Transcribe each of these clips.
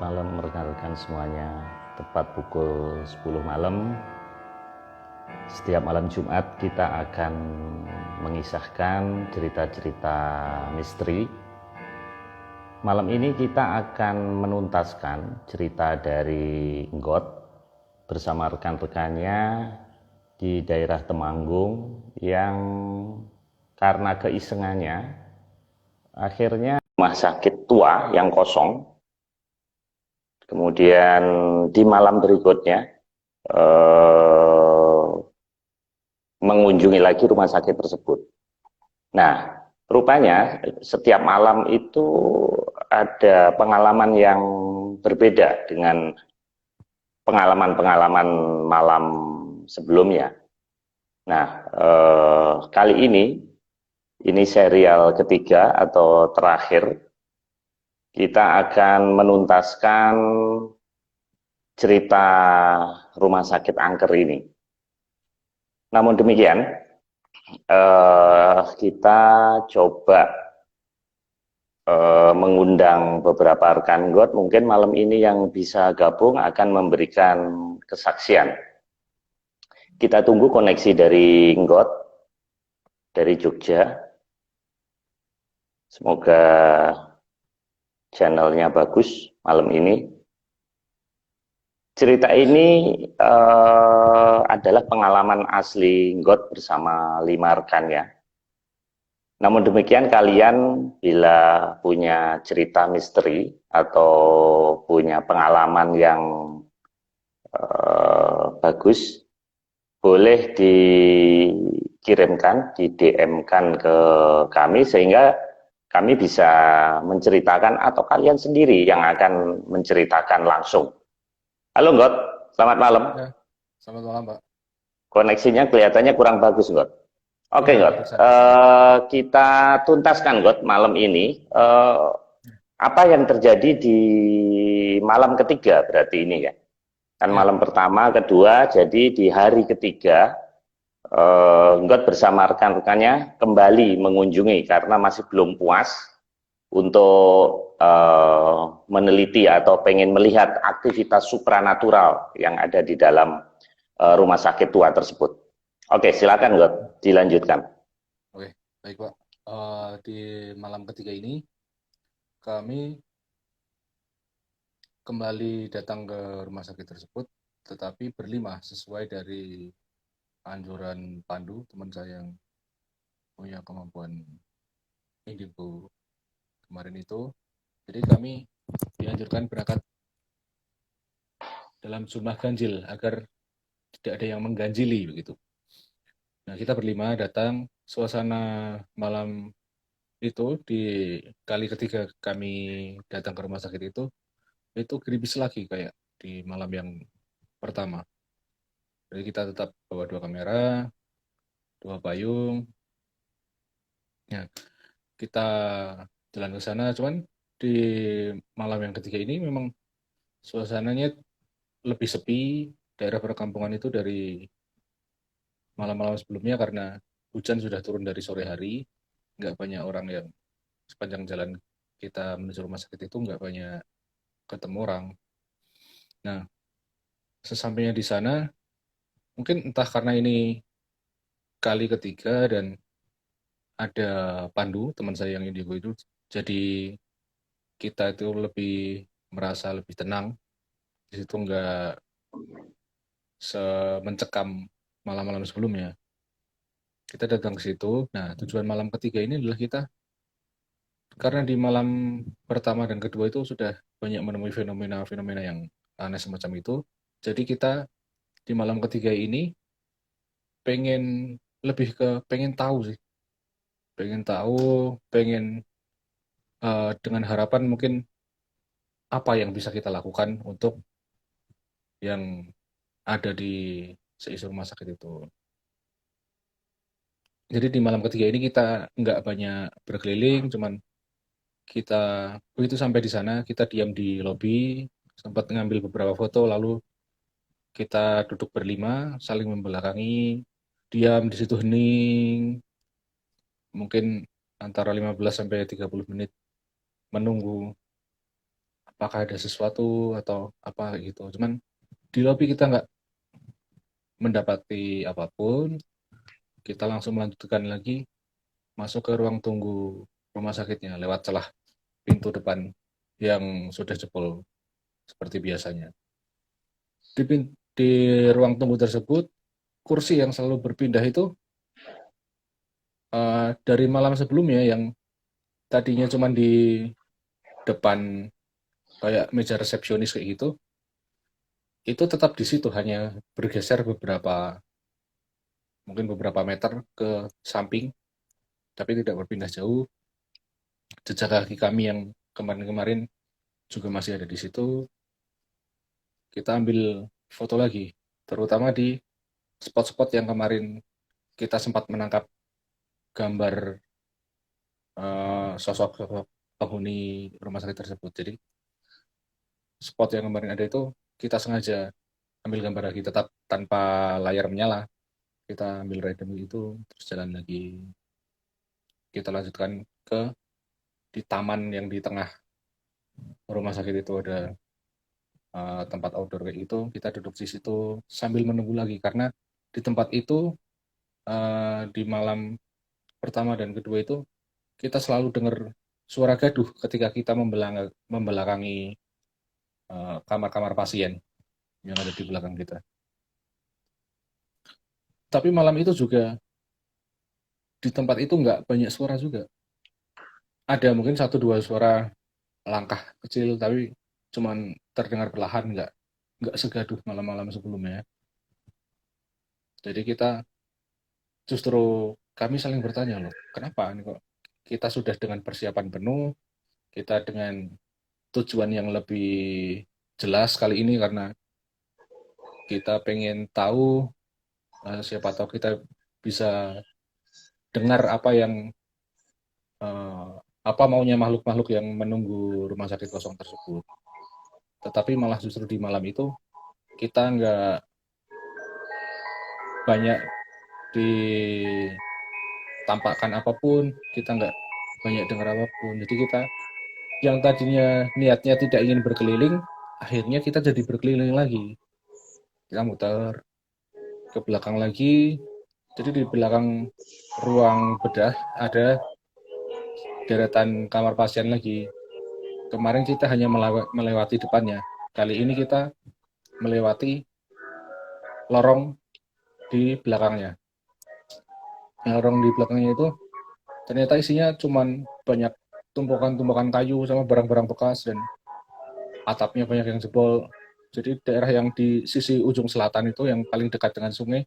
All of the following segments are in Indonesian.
malam rekan-rekan semuanya. Tepat pukul 10 malam, setiap malam Jumat kita akan mengisahkan cerita-cerita misteri. Malam ini kita akan menuntaskan cerita dari Nggot bersama rekan-rekannya di daerah Temanggung yang karena keisengannya akhirnya rumah sakit tua yang kosong. Kemudian di malam berikutnya mengunjungi lagi rumah sakit tersebut. Nah, rupanya setiap malam itu ada pengalaman yang berbeda dengan pengalaman-pengalaman malam sebelumnya. Nah, kali ini serial ketiga atau terakhir, kita akan menuntaskan cerita rumah sakit angker ini. Namun demikian, kita coba mengundang beberapa rekan Nggot, mungkin malam ini yang bisa gabung akan memberikan kesaksian. Kita tunggu koneksi dari Nggot, dari Jogja. Semoga channelnya bagus malam ini. Cerita ini adalah pengalaman asli Nggot bersama 5 rekannya. Namun demikian, kalian bila punya cerita misteri atau punya pengalaman yang bagus, boleh dikirimkan, di DM-kan ke kami sehingga kami bisa menceritakan atau kalian sendiri yang akan menceritakan langsung. Halo Nggot, selamat malam. Ya, selamat malam, Pak. Koneksinya kelihatannya kurang bagus Nggot. Oke Ya, Nggot, barusan bisa. kita tuntaskan Nggot malam ini. Apa yang terjadi di malam ketiga berarti ini ya? Kan Ya, malam pertama, kedua, jadi di hari ketiga Nggot bersama rekan-rekannya kembali mengunjungi karena masih belum puas untuk meneliti atau pengen melihat aktivitas supranatural yang ada di dalam rumah sakit tua tersebut. Oke, silakan Nggot, dilanjutkan. oke, baik, Pak. Di malam ketiga ini, kami kembali datang ke rumah sakit tersebut, tetapi berlima sesuai dari anjuran Pandu, teman saya yang punya kemampuan indigo kemarin itu. Jadi kami dianjurkan berangkat dalam jumlah ganjil agar tidak ada yang mengganjili begitu. Nah, kita berlima datang, suasana malam itu di kali ketiga kami datang ke rumah sakit itu gerimis lagi kayak di malam yang pertama. Jadi kita tetap bawa 2 kamera, 2 payung. Ya, kita jalan ke sana. Cuman di malam yang ketiga ini memang suasananya lebih sepi. Daerah perkampungan itu dari malam-malam sebelumnya karena hujan sudah turun dari sore hari. Nggak banyak orang yang sepanjang jalan kita menuju rumah sakit itu nggak banyak ketemu orang. Nah, sesampainya di sana, mungkin entah karena ini kali ketiga dan ada Pandu, teman saya yang indigo itu, jadi kita itu lebih merasa lebih tenang. Di situ nggak semencekam malam-malam sebelumnya. Kita datang ke situ. Nah, tujuan malam ketiga ini adalah kita, karena di malam pertama dan kedua itu sudah banyak menemui fenomena-fenomena yang aneh semacam itu. Jadi kita di malam ketiga ini pengen lebih ke pengen tahu sih, pengen tahu, pengen dengan harapan mungkin apa yang bisa kita lakukan untuk yang ada di seisi rumah sakit itu. Jadi di malam ketiga ini kita nggak banyak berkeliling, cuman kita begitu sampai di sana kita diam di lobi, sempat ngambil beberapa foto, lalu kita duduk berlima, saling membelakangi, diam di situ hening, mungkin antara 15 sampai 30 menit menunggu apakah ada sesuatu atau apa gitu. Cuman di lobi kita nggak mendapati apapun, kita langsung melanjutkan lagi masuk ke ruang tunggu rumah sakitnya lewat celah pintu depan yang sudah jebol seperti biasanya. Di ruang tunggu tersebut, kursi yang selalu berpindah itu dari malam sebelumnya yang tadinya cuma di depan kayak meja resepsionis kayak gitu, itu tetap di situ, hanya bergeser mungkin beberapa meter ke samping, tapi tidak berpindah jauh. Jejak kaki kami yang kemarin-kemarin juga masih ada di situ. Kita ambil foto lagi, terutama di spot-spot yang kemarin kita sempat menangkap gambar sosok-sosok penghuni rumah sakit tersebut. Jadi spot yang kemarin ada itu kita sengaja ambil gambar lagi, tetap tanpa layar menyala. Kita ambil random itu, terus jalan lagi. Kita lanjutkan ke di taman yang di tengah rumah sakit itu ada tempat outdoor kayak gitu. Kita duduk di situ sambil menunggu lagi karena di tempat itu di malam pertama dan kedua itu kita selalu dengar suara gaduh ketika kita membelakangi kamar-kamar pasien yang ada di belakang kita. Tapi malam itu juga di tempat itu nggak banyak suara juga. Ada mungkin satu dua suara langkah kecil, tapi cuman terdengar perlahan, nggak segaduh malam-malam sebelumnya. Jadi kami saling bertanya loh, kenapa ini kok kita sudah dengan persiapan penuh, kita dengan tujuan yang lebih jelas kali ini karena kita pengen tahu siapa tahu kita bisa dengar eh, apa maunya makhluk-makhluk yang menunggu rumah sakit kosong tersebut. Tetapi malah justru di malam itu kita nggak banyak ditampakkan apapun, kita nggak banyak dengar apapun. Jadi kita yang tadinya niatnya tidak ingin berkeliling, akhirnya kita jadi berkeliling lagi. Kita muter ke belakang lagi. Jadi di belakang ruang bedah ada deretan kamar pasien lagi. Kemarin kita hanya melewati depannya. Kali ini kita melewati lorong di belakangnya. Lorong di belakangnya itu ternyata isinya cuman banyak tumpukan-tumpukan kayu sama barang-barang bekas dan atapnya banyak yang jebol. Jadi daerah yang di sisi ujung selatan itu yang paling dekat dengan sungai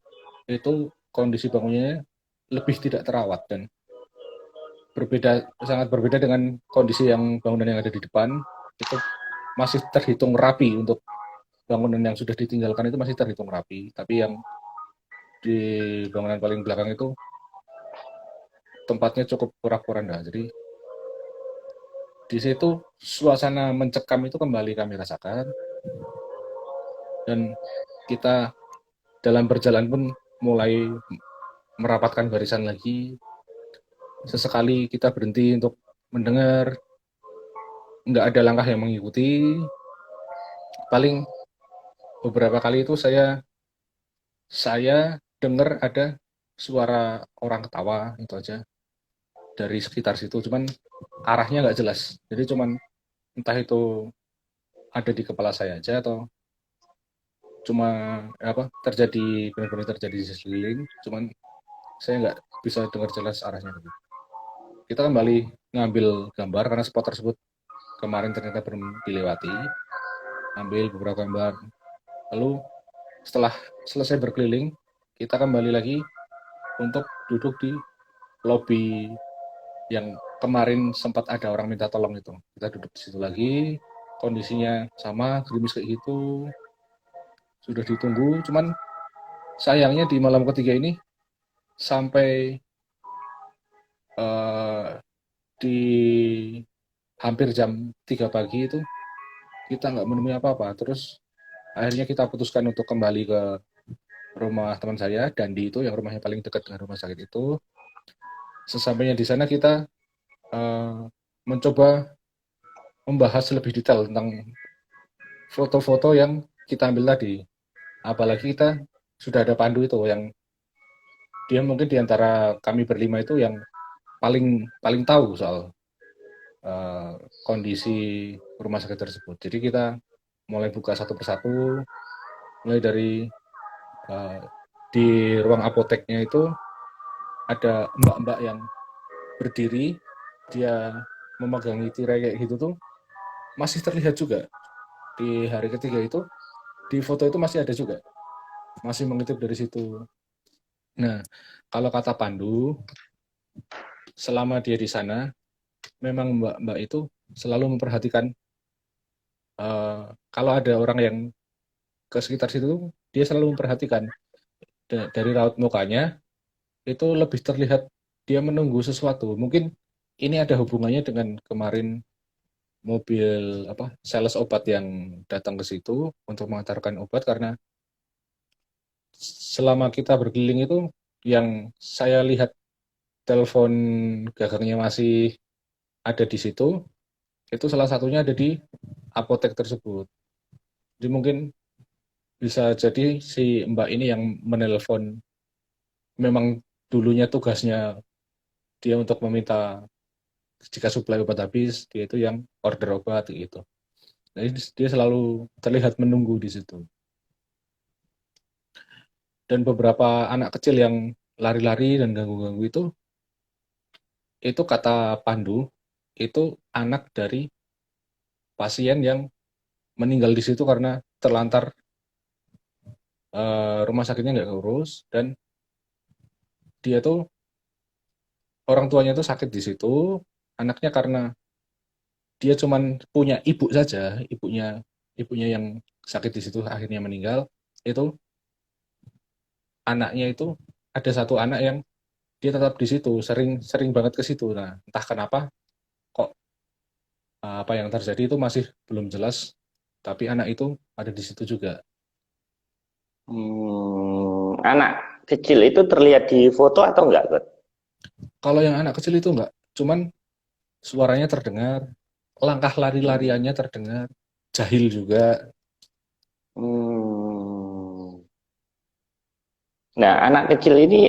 itu kondisi bangunannya lebih tidak terawat dan sangat berbeda dengan kondisi yang bangunan yang ada di depan. Itu masih terhitung rapi, untuk bangunan yang sudah ditinggalkan itu masih terhitung rapi, tapi yang di bangunan paling belakang itu tempatnya cukup porak-poranda. Jadi di situ suasana mencekam itu kembali kami rasakan dan kita dalam berjalan pun mulai merapatkan barisan lagi. Sesekali kita berhenti untuk mendengar, nggak ada langkah yang mengikuti. Paling beberapa kali itu saya dengar ada suara orang ketawa, itu aja dari sekitar situ, cuman arahnya nggak jelas. Jadi cuman entah itu ada di kepala saya aja atau cuma benar-benar terjadi di sekeliling, cuman saya nggak bisa dengar jelas arahnya. Kita kembali ngambil gambar karena spot tersebut kemarin ternyata belum dilewati. Ambil beberapa gambar. Lalu setelah selesai berkeliling, kita kembali lagi untuk duduk di lobi yang kemarin sempat ada orang minta tolong itu. Kita duduk di situ lagi, kondisinya sama, gerimis kayak gitu. Sudah ditunggu, cuman sayangnya di malam ketiga ini sampai uh, di hampir jam 3 pagi itu kita nggak menemui apa-apa. Terus akhirnya kita putuskan untuk kembali ke rumah teman saya, Dandi itu, yang rumahnya paling dekat dengan rumah sakit itu. Sesampainya di sana kita mencoba membahas lebih detail tentang foto-foto yang kita ambil tadi. Apalagi kita sudah ada Pandu itu yang dia mungkin di antara kami berlima itu yang paling paling tahu soal eh, kondisi rumah sakit tersebut. Jadi kita mulai buka satu persatu, mulai dari eh, di ruang apoteknya itu ada mbak-mbak yang berdiri, dia memegangi tirai kayak gitu tuh masih terlihat juga di hari ketiga itu, di foto itu masih ada juga, masih mengutip dari situ. Nah, kalau kata Pandu, selama dia di sana, memang mbak-mbak itu selalu memperhatikan kalau ada orang yang ke sekitar situ, dia selalu memperhatikan dari raut mukanya itu lebih terlihat dia menunggu sesuatu. Mungkin ini ada hubungannya dengan kemarin mobil apa sales obat yang datang ke situ untuk mengantarkan obat karena selama kita berkeliling itu yang saya lihat telepon gagangnya masih ada di situ, itu salah satunya ada di apotek tersebut. Jadi mungkin bisa jadi si Mbak ini yang menelpon memang dulunya tugasnya dia untuk meminta jika suplai obat habis, dia itu yang order obat gitu. Jadi dia selalu terlihat menunggu di situ. Dan beberapa anak kecil yang lari-lari dan ganggu-ganggu itu kata Pandu, itu anak dari pasien yang meninggal di situ karena terlantar rumah sakitnya nggak keurus dan dia tuh orang tuanya tuh sakit di situ, anaknya karena dia cuman punya ibu saja, ibunya yang sakit di situ akhirnya meninggal, itu anaknya itu ada satu anak yang dia tetap di situ, sering sering banget ke situ. Nah, entah kenapa kok apa yang terjadi itu masih belum jelas, tapi anak itu ada di situ juga. Anak kecil itu terlihat di foto atau enggak, Bud? Kalau yang anak kecil itu enggak, cuman suaranya terdengar, langkah Hmm. lari-lariannya terdengar, jahil juga. Hmm. Nah, anak kecil ini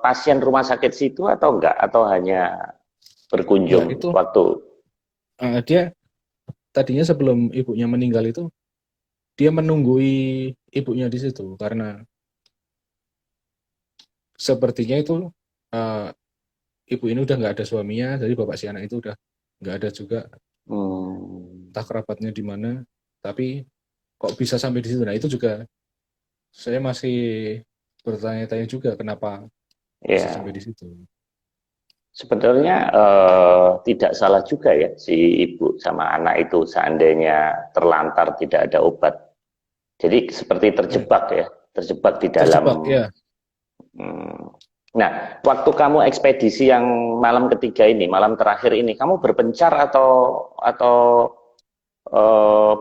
pasien rumah sakit situ atau enggak? Atau hanya Enggak, berkunjung itu waktu? dia tadinya sebelum ibunya meninggal itu dia menunggui ibunya di situ karena sepertinya itu uh, ibu ini udah nggak ada suaminya, jadi bapak si anak itu udah nggak ada juga, Hmm. entah kerabatnya di mana, tapi kok bisa sampai di situ. Nah itu juga saya masih bertanya-tanya juga kenapa bisa sampai Ya, di situ. sebenarnya tidak salah juga ya si ibu sama anak itu seandainya terlantar tidak ada obat. Jadi seperti Ya, terjebak ya, terjebak di dalam. terjebak ya. Hmm. Nah, waktu kamu ekspedisi yang malam ketiga ini, malam terakhir ini, kamu berpencar atau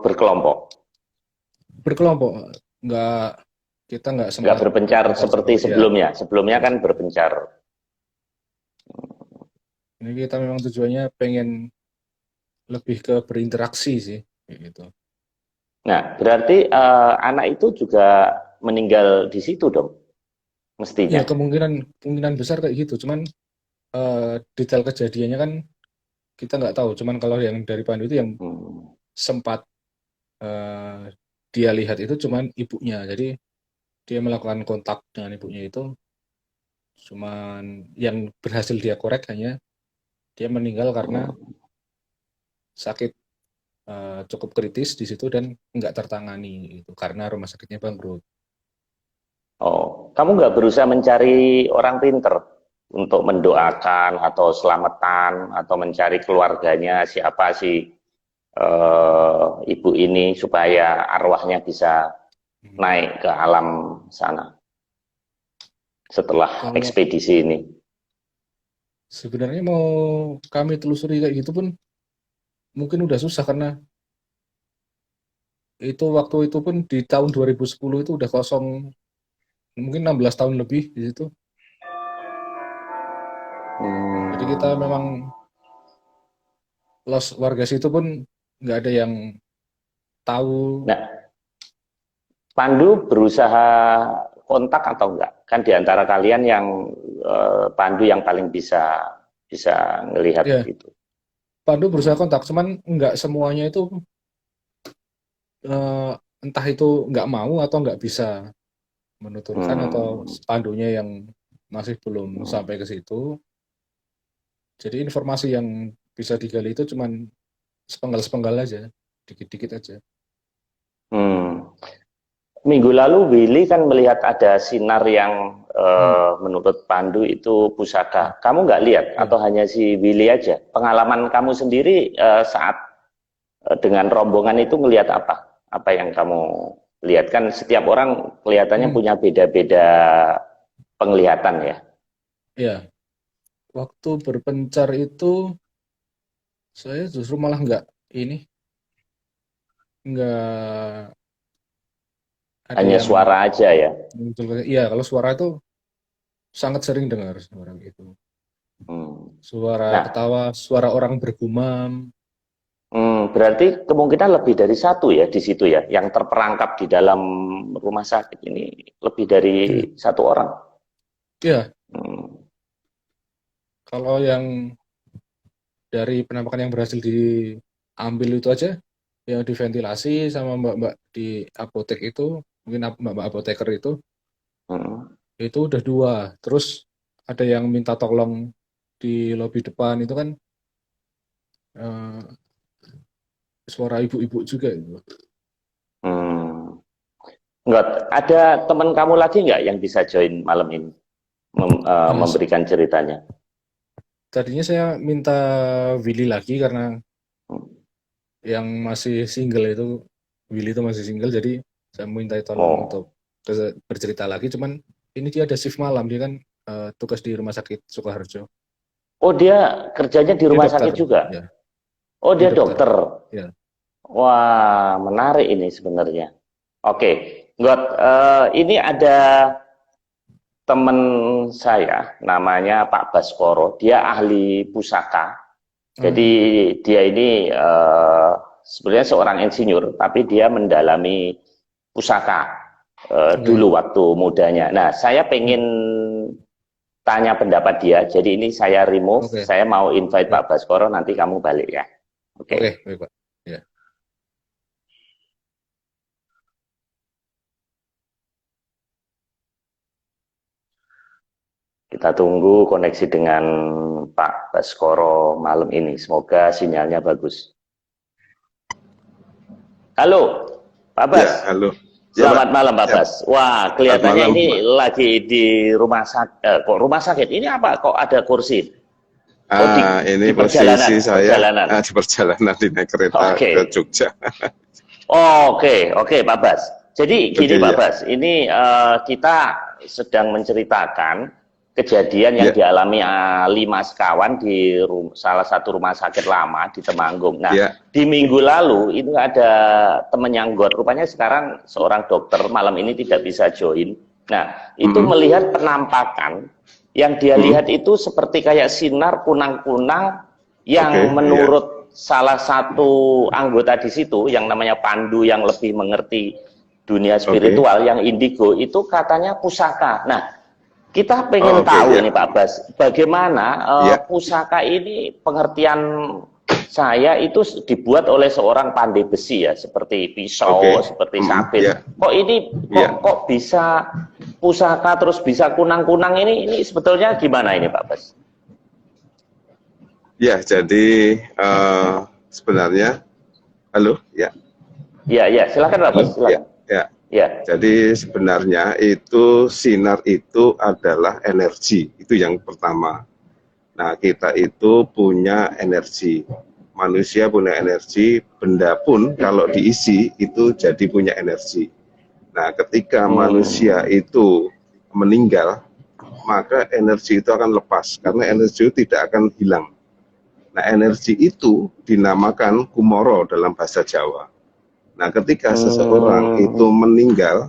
berkelompok? Berkelompok, nggak kita nggak Nggak sempat berpencar berpencar seperti sendiri ya. sebelumnya. Sebelumnya Nggak kan sempat. berpencar. Ini kita memang tujuannya pengen lebih ke berinteraksi sih, kayak gitu. Nah, berarti anak itu juga meninggal di situ dong, Ya mestinya. kemungkinan kemungkinan besar kayak gitu. Cuman detail kejadiannya kan kita nggak tahu. Cuman kalau yang dari Pandu itu yang Hmm. sempat eh, dia lihat itu cuman ibunya. Jadi dia melakukan kontak dengan ibunya itu cuman yang berhasil dia korek hanya dia meninggal karena Hmm. sakit cukup kritis di situ dan nggak tertangani itu karena rumah sakitnya bangkrut. Oh, kamu nggak berusaha mencari orang pinter untuk mendoakan atau selamatan atau mencari keluarganya siapa sih ibu ini supaya arwahnya bisa Hmm. naik ke alam sana setelah Kalau ekspedisi ini. sebenarnya mau kami telusuri kayak gitu pun mungkin udah susah karena itu waktu itu pun di tahun 2010 itu udah kosong mungkin 16 tahun lebih di situ. Jadi kita Hmm. memang los warga situ pun nggak ada yang tahu. Nah, Pandu berusaha kontak atau enggak? Kan di antara kalian yang Pandu yang paling bisa bisa ngelihat Ya, itu. Pandu berusaha kontak, cuman nggak semuanya itu eh, entah itu nggak mau atau nggak bisa menuturkan atau Hmm. Pandunya yang masih belum sampai ke situ. Jadi informasi yang bisa digali itu cuman sepenggal-sepenggal aja, dikit-dikit aja. Hmm. Minggu lalu Willy kan melihat ada sinar yang Hmm, menurut Pandu itu ya, pusaka. Kamu nggak lihat ya. atau hanya si Willy aja? Pengalaman kamu sendiri saat dengan rombongan itu ngelihat apa? Apa yang kamu lihat? Kan setiap orang kelihatannya Hmm, punya beda-beda penglihatan ya. ya. Waktu berpencar itu saya justru malah ini nggak ada Hanya yang suara aja ya. muncul. Iya, kalau suara itu sangat sering dengar suara itu. Hmm. Suara Nah, ketawa, suara orang bergumam. berarti kemungkinan lebih dari satu ya di situ ya, yang terperangkap di dalam rumah sakit ini lebih dari Iya, satu orang. iya. Hmm. Kalau yang dari penampakan yang berhasil diambil itu aja, yang diventilasi sama mbak-mbak di apotek itu, mungkin mbak-mbak apoteker Hmm. itu udah dua. Terus ada yang minta tolong di lobi depan itu kan eh, suara ibu-ibu juga itu. Hmm. Enggak, ada teman kamu lagi nggak yang bisa join malam ini Eh, memberikan ceritanya? Tadinya saya minta Willy lagi karena Hmm. yang masih single itu, Willy itu masih single, jadi saya minta tolong untuk Oh, bercerita lagi. Cuman ini dia ada shift malam, dia kan tugas di rumah sakit Sukoharjo. oh dia kerjanya di Dia rumah dokter, sakit juga. ya, Oh dia dia dokter, dokter. ya. Wah menarik ini sebenarnya. Oke, Ngot, ini ada teman saya namanya Pak Baskoro, dia ahli pusaka. Jadi Hmm, dia ini sebenarnya seorang insinyur, tapi dia mendalami pusaka oke, dulu waktu mudanya. Nah, saya pengen hmm, tanya pendapat dia. Jadi ini saya remove, oke, saya mau invite baik, Pak Baskoro, nanti kamu balik ya. Oke, oke, baik Pak. Ya. kita tunggu koneksi dengan Pak Baskoro malam ini. Semoga sinyalnya bagus. Halo, Pak Bas. Ya, halo. Ya, Pak. Selamat malam, Pak Siap. Bas. Wah, Selamat kelihatannya malam, ini Pak. lagi di rumah sakit. Kok rumah sakit? Ini apa? Kok ada kursi? Oh, Ini di posisi perjalanan, saya perjalanan. di perjalanan di naik kereta Oke. ke Jogja. Oke, Pak Bas. Jadi gini, Oke, Pak ya. Bas. Ini kita sedang menceritakan kejadian yang Ya, dialami lima sekawan di salah satu rumah sakit lama di Temanggung. Nah, ya. di minggu lalu itu ada teman yang got. Rupanya sekarang seorang dokter malam ini tidak bisa join. Nah, itu Mm, melihat penampakan yang dia mm. lihat itu seperti kayak sinar kunang-kunang Oke, yang ya. menurut salah satu anggota di situ yang namanya Pandu yang lebih mengerti dunia Oke. spiritual yang indigo itu katanya pusaka. Nah, kita pengen Oke, tahu ya. ini Pak Bas, bagaimana Ya. pusaka ini pengertian saya itu dibuat oleh seorang pandai besi ya, seperti pisau, Oke. seperti Mm, sabit. ya. Kok ini Ya. kok bisa pusaka terus bisa kunang-kunang ini sebetulnya gimana ini Pak Bas? Ya, jadi sebenarnya halo, ya. Ya, silakan Pak Halo, Bas, ya. silakan. Ya. Ya. Jadi sebenarnya itu sinar itu adalah energi. Itu yang pertama. Nah, kita itu punya energi. Manusia punya energi, benda pun kalau diisi itu jadi punya energi. Nah, ketika manusia Hmm. itu meninggal, maka energi itu akan lepas karena energi itu tidak akan hilang. Nah, energi itu dinamakan kumoro dalam bahasa Jawa. Nah, ketika seseorang itu Hmm. meninggal,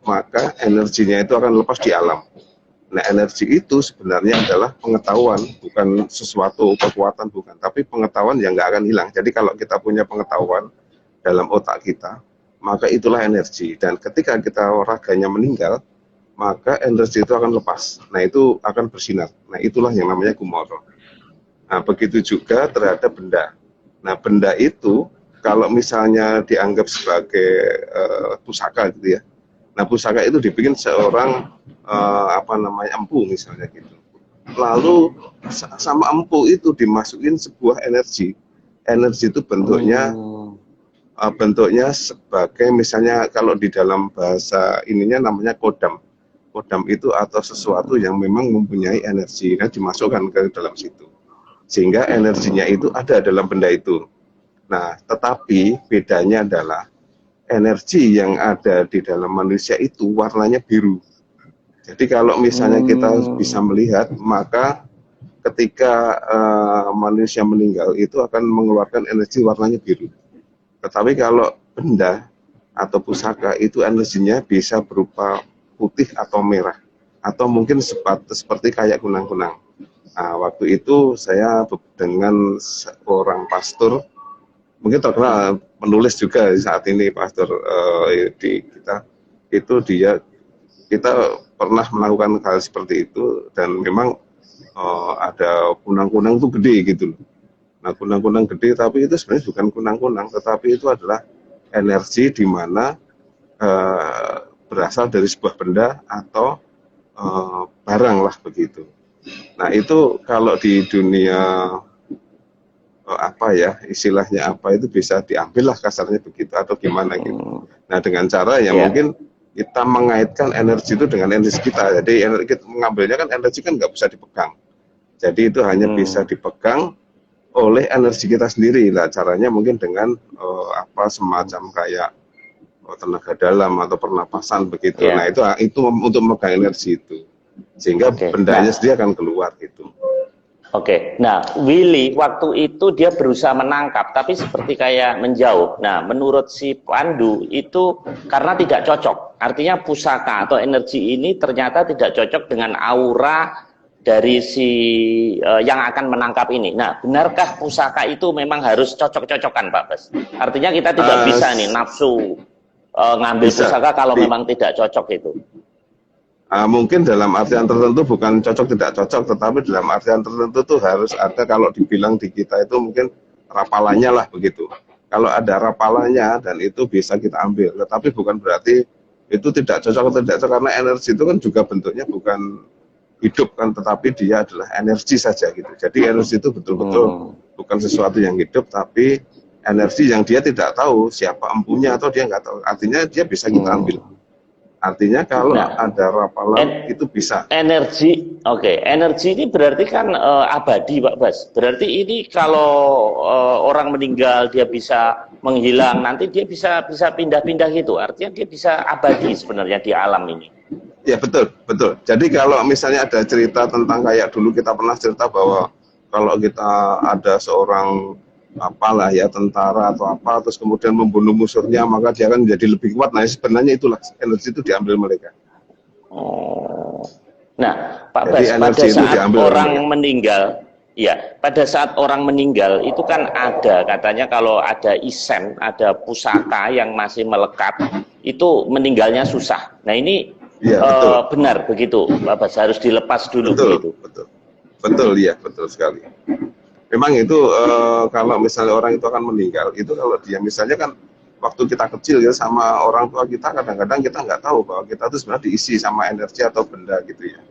maka energinya itu akan lepas di alam. Nah, energi itu sebenarnya adalah pengetahuan, bukan sesuatu kekuatan, bukan, tapi pengetahuan yang nggak akan hilang. Jadi kalau kita punya pengetahuan dalam otak kita, maka itulah energi. Dan ketika kita raganya meninggal, maka energi itu akan lepas. Nah, itu akan bersinar. Nah, itulah yang namanya gumoro. Nah, begitu juga terhadap benda. Nah, benda itu kalau misalnya dianggap sebagai pusaka gitu ya. Nah, pusaka itu dibikin seorang empu misalnya gitu. Lalu sama empu itu dimasukin sebuah energi. Energi itu bentuknya sebagai misalnya kalau di dalam bahasa ininya namanya kodam. Kodam itu atau sesuatu yang memang mempunyai energi, nah dimasukkan ke dalam situ. Sehingga energinya itu ada dalam benda itu. Nah, tetapi bedanya adalah energi yang ada di dalam manusia itu warnanya biru. Jadi kalau misalnya kita bisa melihat, maka ketika manusia meninggal itu akan mengeluarkan energi warnanya biru. Tetapi kalau benda atau pusaka itu energinya bisa berupa putih atau merah, atau mungkin seperti kayak kunang-kunang. Nah, waktu itu saya dengan seorang pastor, mungkin terkenal penulis juga saat ini, pastor di kita, itu kita pernah melakukan hal seperti itu, dan memang ada kunang-kunang itu gede gitu loh. Nah, kunang-kunang gede, tapi itu sebenarnya bukan kunang-kunang, tetapi itu adalah energi di mana berasal dari sebuah benda atau barang lah begitu. Nah, itu kalau di dunia istilahnya itu bisa diambil lah kasarnya begitu atau gimana gitu. Nah, dengan cara mungkin kita mengaitkan energi itu dengan energi kita. Jadi kita mengambilnya kan energi kan nggak bisa dipegang. Jadi itu hanya bisa dipegang oleh energi kita sendiri lah. Caranya mungkin dengan semacam kayak tenaga dalam atau pernapasan begitu. Nah, itu untuk memegang energi itu. Sehingga bendanya sendiri akan keluar gitu. Nah, Willy waktu itu dia berusaha menangkap, tapi seperti kayak menjauh. Nah, menurut si Pandu itu karena tidak cocok. Artinya pusaka atau energi ini ternyata tidak cocok dengan aura dari si yang akan menangkap ini. Nah, benarkah pusaka itu memang harus cocok-cocokan, Pak Bas? Artinya kita tidak bisa nih nafsu ngambil pusaka kalau memang tidak cocok itu. Mungkin dalam artian tertentu bukan cocok tidak cocok, tetapi dalam artian tertentu tuh harus ada, kalau dibilang di kita itu mungkin rapalannya lah begitu. Kalau ada rapalannya dan itu bisa kita ambil, tetapi bukan berarti itu tidak cocok atau tidak cocok, karena energi itu kan juga bentuknya bukan hidup kan, tetapi dia adalah energi saja gitu. Jadi energi itu betul-betul bukan sesuatu yang hidup, tapi energi yang dia tidak tahu siapa empunya atau dia nggak tahu. Artinya dia bisa kita ambil. Artinya kalau ada rapalan itu bisa. Energi, energi ini berarti kan abadi, Pak Bas. Berarti ini kalau orang meninggal dia bisa menghilang, nanti dia bisa pindah-pindah gitu. Artinya dia bisa abadi sebenarnya di alam ini. Ya, betul. Jadi kalau misalnya ada cerita tentang kayak dulu kita pernah cerita bahwa kalau kita ada seorang tentara atau terus kemudian membunuh musuhnya, maka dia akan menjadi lebih kuat. Nah, sebenarnya itulah energi itu diambil mereka. Nah, Pak Bas, pada saat orang meninggal, pada saat orang meninggal itu kan ada katanya kalau ada isem, ada pusaka yang masih melekat, itu meninggalnya susah. Nah, ini benar begitu, Pak Bas, harus dilepas dulu begitu. Betul, betul sekali. Memang itu kalau misalnya orang itu akan meninggal, itu kalau dia misalnya kan waktu kita kecil ya sama orang tua kita, kadang-kadang kita nggak tahu bahwa kita itu sebenarnya diisi sama energi atau benda gitu ya.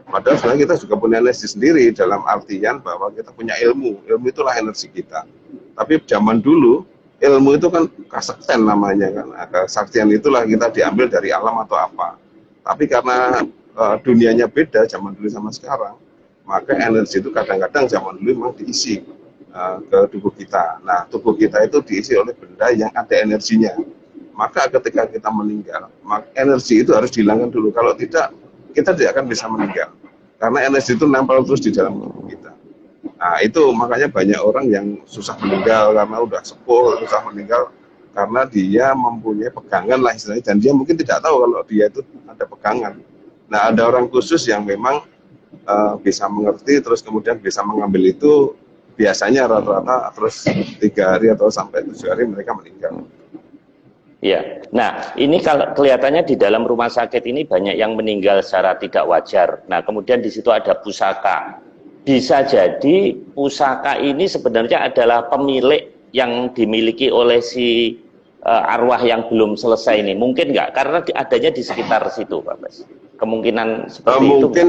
Padahal sebenarnya kita juga punya energi sendiri, dalam artian bahwa kita punya ilmu itulah energi kita. Tapi zaman dulu ilmu itu kan kasaktian namanya kan, kesaktian itulah kita diambil dari alam atau apa. Tapi karena dunianya beda zaman dulu sama sekarang, maka energi itu kadang-kadang zaman dulu memang diisi ke tubuh kita. Nah, tubuh kita itu diisi oleh benda yang ada energinya. Maka ketika kita meninggal, maka energi itu harus dihilangkan dulu. Kalau tidak, kita tidak akan bisa meninggal. Karena energi itu nempel terus di dalam tubuh kita. Nah, itu makanya banyak orang yang susah meninggal karena udah sepuh, susah meninggal karena dia mempunyai pegangan lah istilahnya, dan dia mungkin tidak tahu kalau dia itu ada pegangan. Nah, ada orang khusus yang memang bisa mengerti, terus kemudian bisa mengambil itu, biasanya rata-rata terus 3 hari atau sampai 7 hari mereka meninggal. Ya, nah ini kalau kelihatannya di dalam rumah sakit ini banyak yang meninggal secara tidak wajar. Nah kemudian di situ ada pusaka. Bisa jadi pusaka ini sebenarnya adalah pemilik yang dimiliki oleh si arwah yang belum selesai ini. Mungkin nggak? Karena adanya di sekitar situ, Pak Bas. Kemungkinan seperti itu. Mungkin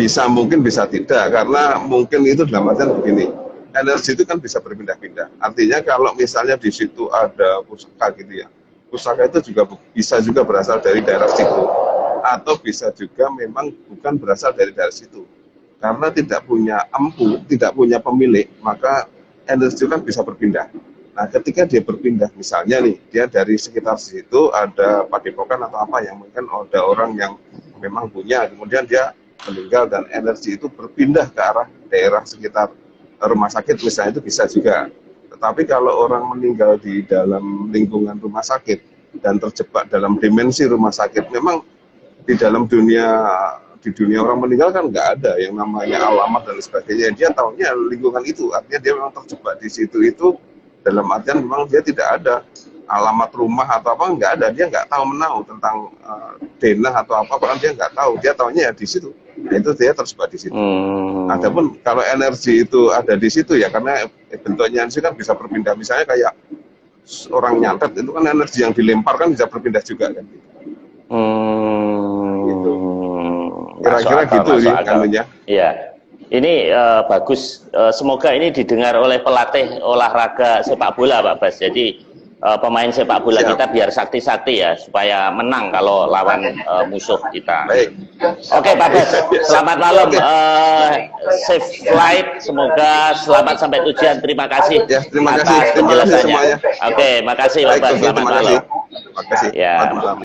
bisa, mungkin bisa tidak, karena mungkin itu dalam artian begini. Energi itu kan bisa berpindah-pindah. Artinya kalau misalnya di situ ada pusaka gitu ya, pusaka itu juga bisa juga berasal dari daerah situ, atau bisa juga memang bukan berasal dari daerah situ. Karena tidak punya empu, tidak punya pemilik, maka energi kan bisa berpindah. Nah, ketika dia berpindah, misalnya nih, dia dari sekitar situ ada padepokan atau apa yang mungkin ada orang yang memang punya, kemudian dia meninggal dan energi itu berpindah ke arah daerah sekitar rumah sakit misalnya, itu bisa juga. Tetapi kalau orang meninggal di dalam lingkungan rumah sakit dan terjebak dalam dimensi rumah sakit, memang di dalam dunia orang meninggal kan nggak ada yang namanya alamat dan sebagainya. Dia tahunya lingkungan itu, artinya dia memang terjebak di situ itu, dalam artian memang dia tidak ada alamat rumah atau apa, nggak ada. Dia nggak tahu menahu tentang denah atau apa, bahkan dia nggak tahu. Dia tahunya ya di situ. Nah, itu dia terjebak di situ. Adapun kalau energi itu ada di situ ya, karena bentuknya energi kan bisa berpindah. Misalnya kayak orang nyantet, itu kan energi yang dilemparkan bisa berpindah juga kan. Gitu. Kira-kira gitu sih kanunya. Iya. Ini bagus. Semoga ini didengar oleh pelatih olahraga sepak bola, Pak Bas. Jadi pemain sepak bola kita biar sakti-sakti ya, supaya menang kalau lawan musuh kita. Baik. Oke, Pak Bas. Selamat malam. Safe flight. Semoga selamat sampai tujuan. Terima kasih. Ya, terima kasih. Atas Terima kasih penjelasannya. semuanya. Oke, makasih Pak Bas. Selamat malam. Terima kasih. Ya. Selamat malam.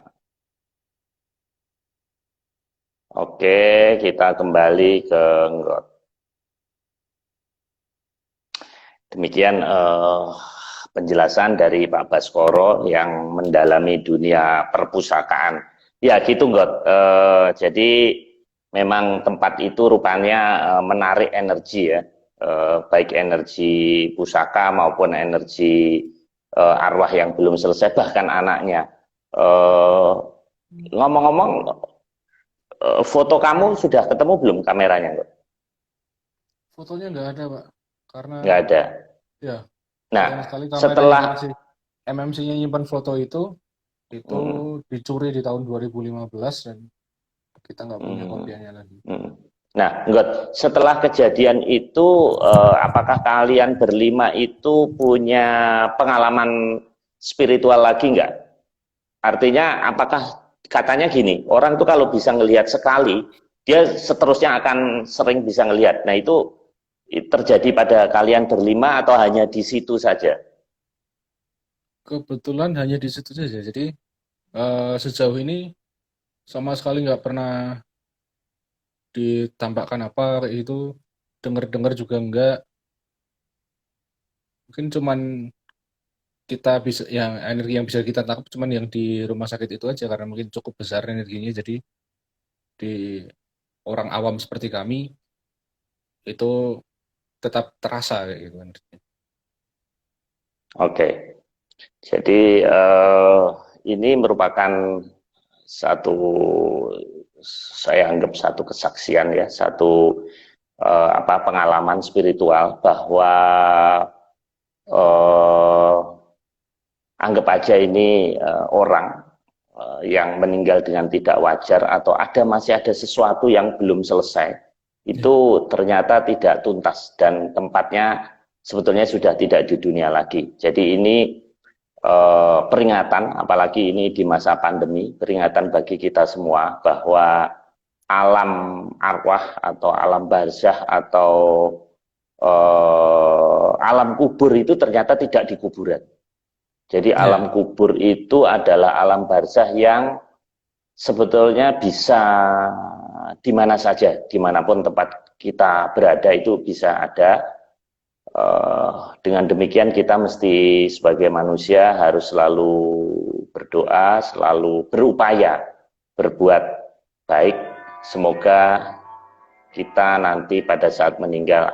Oke, kita kembali ke Nggot. Demikian penjelasan dari Pak Baskoro yang mendalami dunia perpustakaan. Ya gitu Nggot. Jadi memang tempat itu rupanya menarik energi ya, baik energi pusaka maupun energi arwah yang belum selesai, bahkan anaknya. Ngomong-ngomong, foto kamu sudah ketemu belum kameranya Nggot? Fotonya nggak ada, Pak. Karena Nggak ada. ya, Nah, sekali setelah MMC-nya nyimpan foto itu dicuri di tahun 2015 dan kita nggak punya kopiannya lagi. Nah, Nggot, setelah kejadian itu, apakah kalian berlima itu punya pengalaman spiritual lagi nggak? Artinya, apakah katanya gini, orang tuh kalau bisa ngelihat sekali, dia seterusnya akan sering bisa ngelihat. Nah, itu terjadi pada kalian berlima atau hanya di situ saja? Kebetulan hanya di situ saja. Jadi sejauh ini sama sekali nggak pernah ditampakkan apa kayak itu, dengar-dengar juga enggak. Mungkin cuman kita bisa yang energi yang bisa kita tangkap cuman yang di rumah sakit itu aja, karena mungkin cukup besar energinya. Jadi di orang awam seperti kami itu tetap terasa kayak gitu kan. Oke. Jadi ini merupakan satu, saya anggap satu kesaksian ya, satu pengalaman spiritual bahwa anggap aja ini orang yang meninggal dengan tidak wajar atau masih ada sesuatu yang belum selesai, itu ternyata tidak tuntas dan tempatnya sebetulnya sudah tidak di dunia lagi. Jadi ini peringatan, apalagi ini di masa pandemi, peringatan bagi kita semua bahwa alam arwah atau alam barzah atau alam kubur itu ternyata tidak di kuburan. Jadi alam kubur itu adalah alam barzah yang sebetulnya bisa di mana saja, dimanapun tempat kita berada itu bisa ada. Dengan demikian kita mesti sebagai manusia harus selalu berdoa, selalu berupaya berbuat baik. Semoga kita nanti pada saat meninggal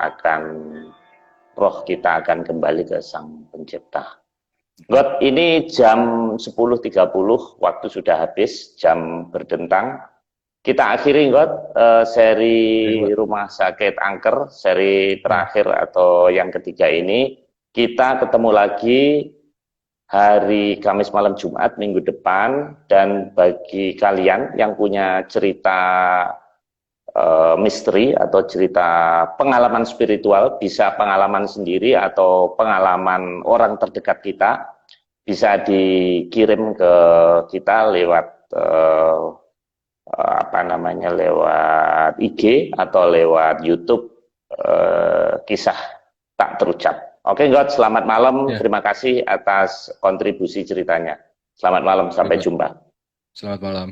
roh kita akan kembali ke Sang Pencipta. God, ini jam 10.30, waktu sudah habis, jam berdentang. Kita akhiri, God, seri Rumah Sakit Angker, seri terakhir atau yang ketiga ini. Kita ketemu lagi hari Kamis malam Jumat minggu depan, dan bagi kalian yang punya cerita misteri atau cerita pengalaman spiritual, bisa pengalaman sendiri atau pengalaman orang terdekat kita, bisa dikirim ke kita lewat lewat IG atau lewat YouTube, Kisah Tak Terucap. Oke, God, selamat malam. Ya. Terima kasih atas kontribusi ceritanya. Selamat malam, sampai jumpa. Selamat malam.